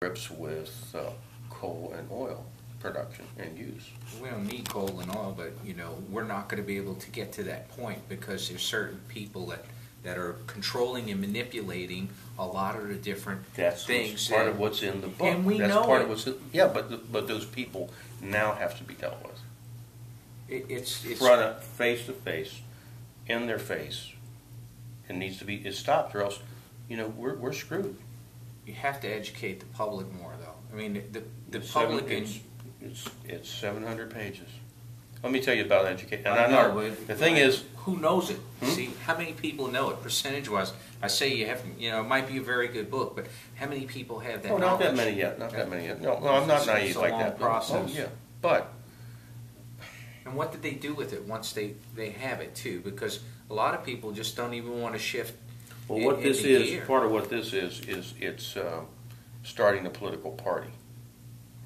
grips with coal and oil production and use. We don't need coal and oil, but we're not going to be able to get to that point because there's certain people that are controlling and manipulating a lot of the different things. That's part of what's in the book. And we That's know part it. of what's in, yeah, but those people now have to be dealt with. It's Face to face, in their face. It needs to be stopped, or else, we're screwed. You have to educate the public more, though. I mean, the public. It's 700 pages. Let me tell you about education. And I know, but the thing is, who knows it? See, how many people know it? Percentage-wise, I say you have. It might be a very good book, but how many people have that? Oh, not knowledge? that many yet. Not that many yet. No, I'm not naive like that. Process. Oh, yeah, but. And what did they do with it once they have it too? Because a lot of people just don't even want to shift. Well, what this is, part of what this is it's starting a political party,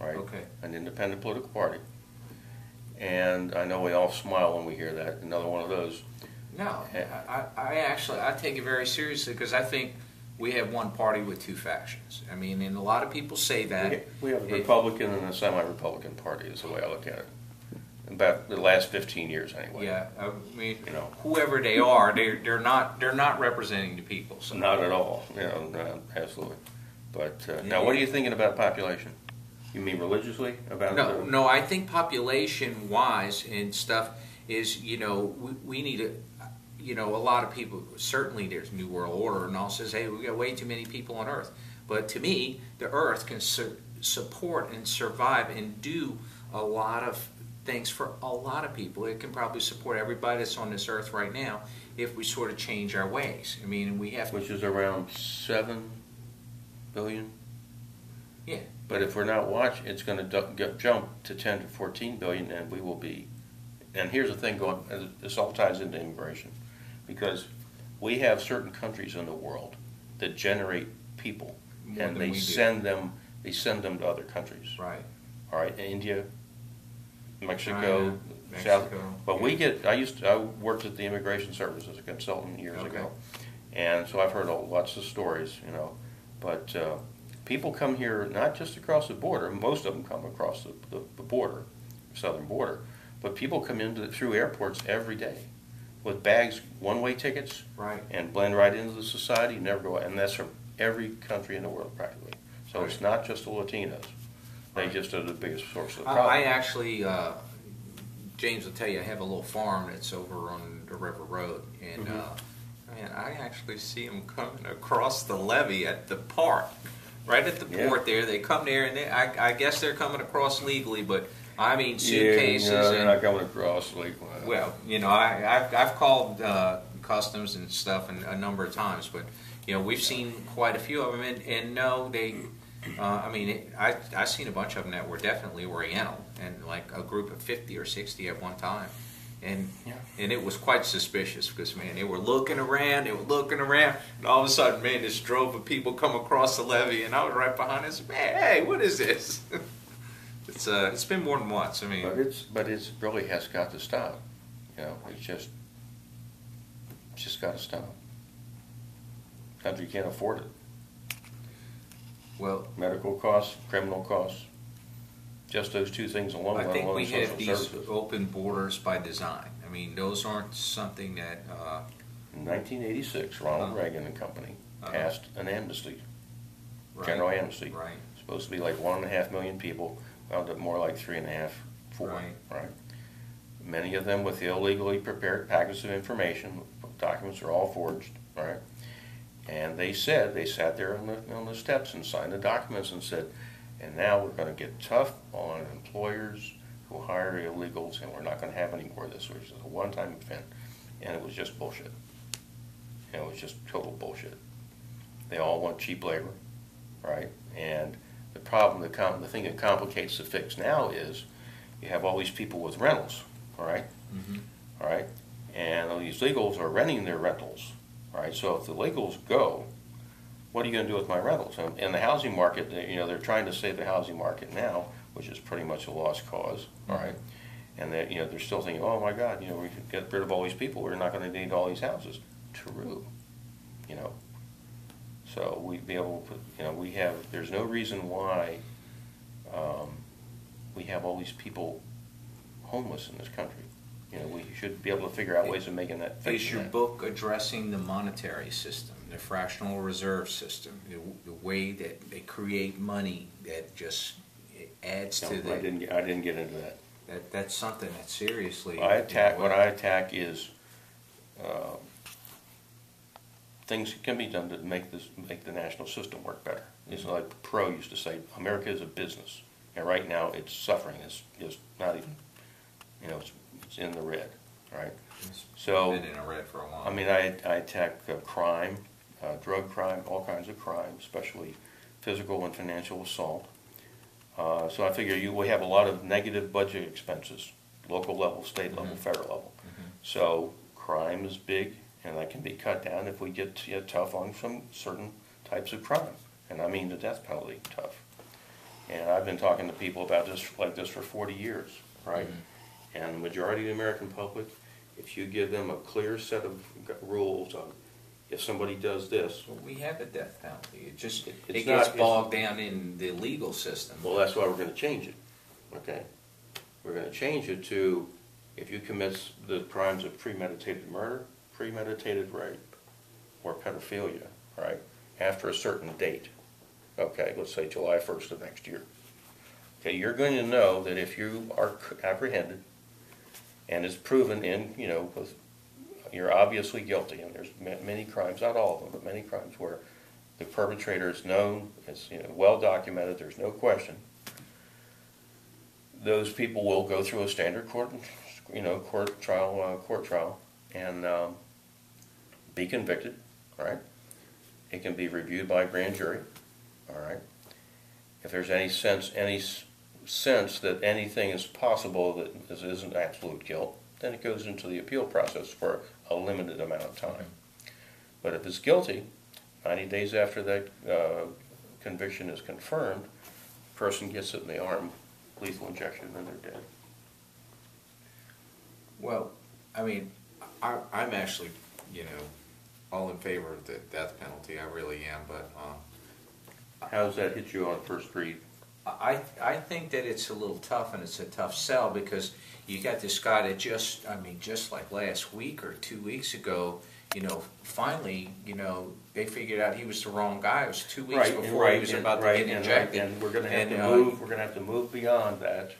right? Okay. An independent political party. And I know we all smile when we hear that. Another one of those. No, I take it very seriously because I think we have one party with two factions. I mean, and a lot of people say that. We have a Republican and a semi-Republican party is the way I look at it. About the last 15 years, anyway. Yeah, I mean, whoever they are, they're not representing the people. So. Not at all. No, absolutely. But now, what are you thinking about population? You mean religiously about? No. I think population-wise and stuff is we need a lot of people. Certainly, there's New World Order and all says, hey, we got way too many people on Earth. But to me, the Earth can support and survive and do a lot of things for a lot of people. It can probably support everybody that's on this earth right now if we sort of change our ways. I mean, we have which is around 7 billion. Yeah. But if we're not watching, it's going to jump to 10 to 14 billion, and we will be. And here's the thing this all ties into immigration, because we have certain countries in the world that generate people, and they send them to other countries. Right. All right, India, Mexico. South. But I worked at the Immigration Service as a consultant years ago, and so I've heard lots of stories, But people come here not just across the border. Most of them come across the border, southern border, but people come through airports every day with bags, one-way tickets, right, and blend right into the society. Never go, and that's from every country in the world practically. So It's not just the Latinos. They just are the biggest source of the problem. I actually, James will tell you, I have a little farm that's over on the River Road, and man, I actually see them coming across the levee at the park, right at the port there. They come there, and I guess they're coming across legally, but I mean suitcases. Yeah, they're not coming across legally. Well, I've called customs and stuff a number of times, but we've seen quite a few of them, and no, they. I've seen a bunch of them that were definitely Oriental, and like a group of 50 or 60 at one time, and it was quite suspicious because man, they were looking around, and all of a sudden, man, this drove of people come across the levee, and I was right behind us. Man, hey, what is this? It's been more than once. I mean, but it's really has got to stop. It's just got to stop. Country can't afford it. Well, medical costs, criminal costs, just those two things alone. I think we have these open borders by design. I mean, those aren't something that. In 1986, Ronald Reagan and company passed an amnesty, general amnesty. Right. Supposed to be like 1.5 million people, wound up more like 3.5, 4. Right. Many of them with illegally prepared packets of information. Documents are all forged. Right. And they sat there on the steps and signed the documents and said, and now we're going to get tough on employers who hire illegals, and we're not going to have any more of this. It was a one-time event, and it was just bullshit. It was just total bullshit. They all want cheap labor, right? And the problem, the thing that complicates the fix now is you have all these people with rentals, all right? All right? And all these illegals are renting their rentals. Right, so if the illegals go, what are you going to do with my rentals? In the housing market, they're trying to save the housing market now, which is pretty much a lost cause. All right, and they're still thinking, oh my God, we can get rid of all these people. We're not going to need all these houses. True, So we'd be able to put, there's no reason why we have all these people homeless in this country. We should be able to figure out ways of making that. Is your book addressing the monetary system, the fractional reserve system, the way that they create money that just adds to the? I didn't get into that. That's something that seriously. What I attack is things that can be done to make the national system work better. It's like Pro used to say, America is a business, and right now it's suffering. It's just not even, it's in the red, right? So been in the red for a while. I mean, I attack crime, drug crime, all kinds of crime, especially physical and financial assault. So I figure we have a lot of negative budget expenses, local level, state level, federal level. So crime is big, and that can be cut down if we get tough on some certain types of crime. And I mean the death penalty tough. And I've been talking to people about this like this for 40 years, right? And the majority of the American public, if you give them a clear set of rules on if somebody does this. Well, we have a death penalty. It It's gets not- bogged down in the legal system. Well, that's why we're going to change it, okay? We're going to change it to if you commit the crimes of premeditated murder, premeditated rape, or pedophilia, right, after a certain date, okay, let's say July 1st of next year. Okay, you're going to know that if you are apprehended and it's proven you're obviously guilty, and there's many crimes, not all of them, but many crimes where the perpetrator is known, it's well documented, there's no question. Those people will go through a standard court trial, and be convicted, right? It can be reviewed by a grand jury, all right? If there's any sense that anything is possible that this isn't absolute guilt, then it goes into the appeal process for a limited amount of time. But if it's guilty, 90 days after that conviction is confirmed, the person gets it in the arm, lethal injection, and they're dead. Well, I mean, I'm actually, all in favor of the death penalty. I really am, but how does that hit you on first read? I think that it's a little tough, and it's a tough sell because you got this guy that just like last week or 2 weeks ago, finally, they figured out he was the wrong guy. It was 2 weeks before he was about to get injected. And we're going to have to move. We're going to have to move beyond that.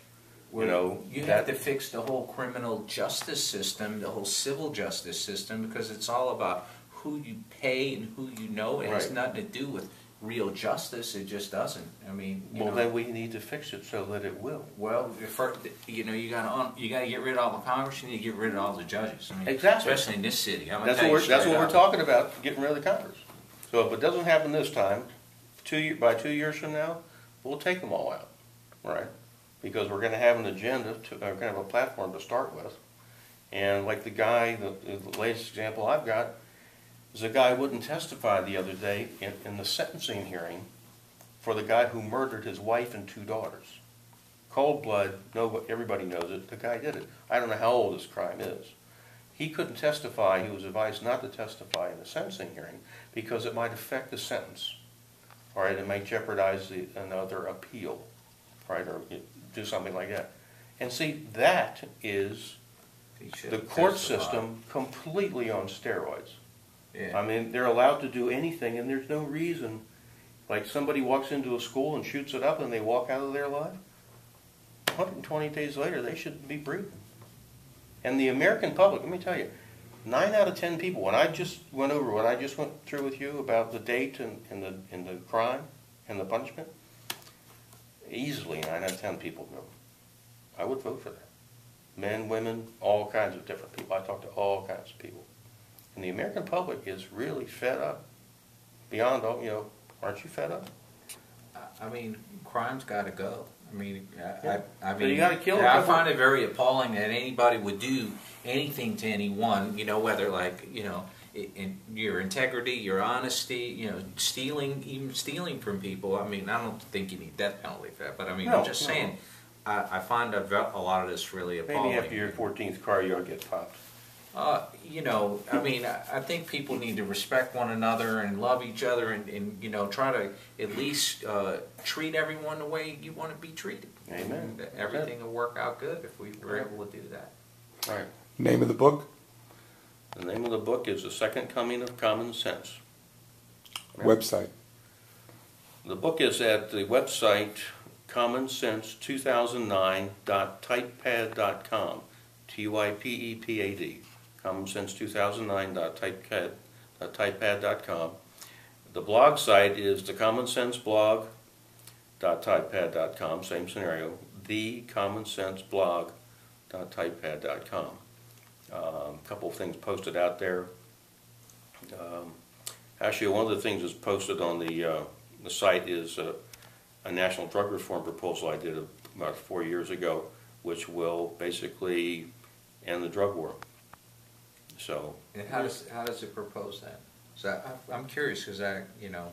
You have to fix the whole criminal justice system, the whole civil justice system, because it's all about who you pay and who you know. It has nothing to do with real justice. It just doesn't. I mean, then we need to fix it so that it will. Well, first, you got to get rid of all the Congress. You need to get rid of all the judges. I mean, exactly. Especially in this city. That's what we're talking about, getting rid of the Congress. So if it doesn't happen this time, by 2 years from now, we'll take them all out, right? Because we're going to have an agenda, we're going to have a platform to start with. And like the guy, the latest example I've got, is a guy who wouldn't testify the other day in the sentencing hearing for the guy who murdered his wife and 2 daughters. Cold blood, everybody knows it, the guy did it. I don't know how old this crime is. He couldn't testify, he was advised not to testify in the sentencing hearing because it might affect the sentence. All right, it might jeopardize another appeal, right, or do something like that. And see, that is the court system completely on steroids. Yeah. I mean, they're allowed to do anything, and there's no reason. Like somebody walks into a school and shoots it up, and they walk out of there alive. 120 days later, they shouldn't be breathing. And the American public, let me tell you, 9 out of 10 people. When I just went through with you about the date and the crime and the punishment, easily 9 out of 10 people go. I would vote for that. Men, women, all kinds of different people. I talk to all kinds of people. And the American public is really fed up. Beyond all, aren't you fed up? I mean, crime's got to go. I mean, I mean, so you got to kill. I find it very appalling that anybody would do anything to anyone. Whether in your integrity, your honesty, stealing from people. I mean, I don't think you need death penalty for that. But I mean, I'm just saying, I find a lot of this really appalling. Maybe after your 14th car, you'll get popped. You know, I mean, I think people need to respect one another and love each other and you know, try to at least treat everyone the way you want to be treated. Amen. And everything will work out good if we were able to do that. Right. Name of the book? The name of the book is The Second Coming of Common Sense. Website? The book is at the website commonsense2009.typepad.com. TYPEPAD. commonsense2009.typepad.com. The blog site is thecommonsensblog.typepad.com. Same scenario. thecommonsensblog.typepad.com. A couple of things posted out there. Actually, one of the things that's posted on the site is a national drug reform proposal I did about 4 years ago, which will basically end the drug war. So. And how does it propose that? So I'm curious because you know.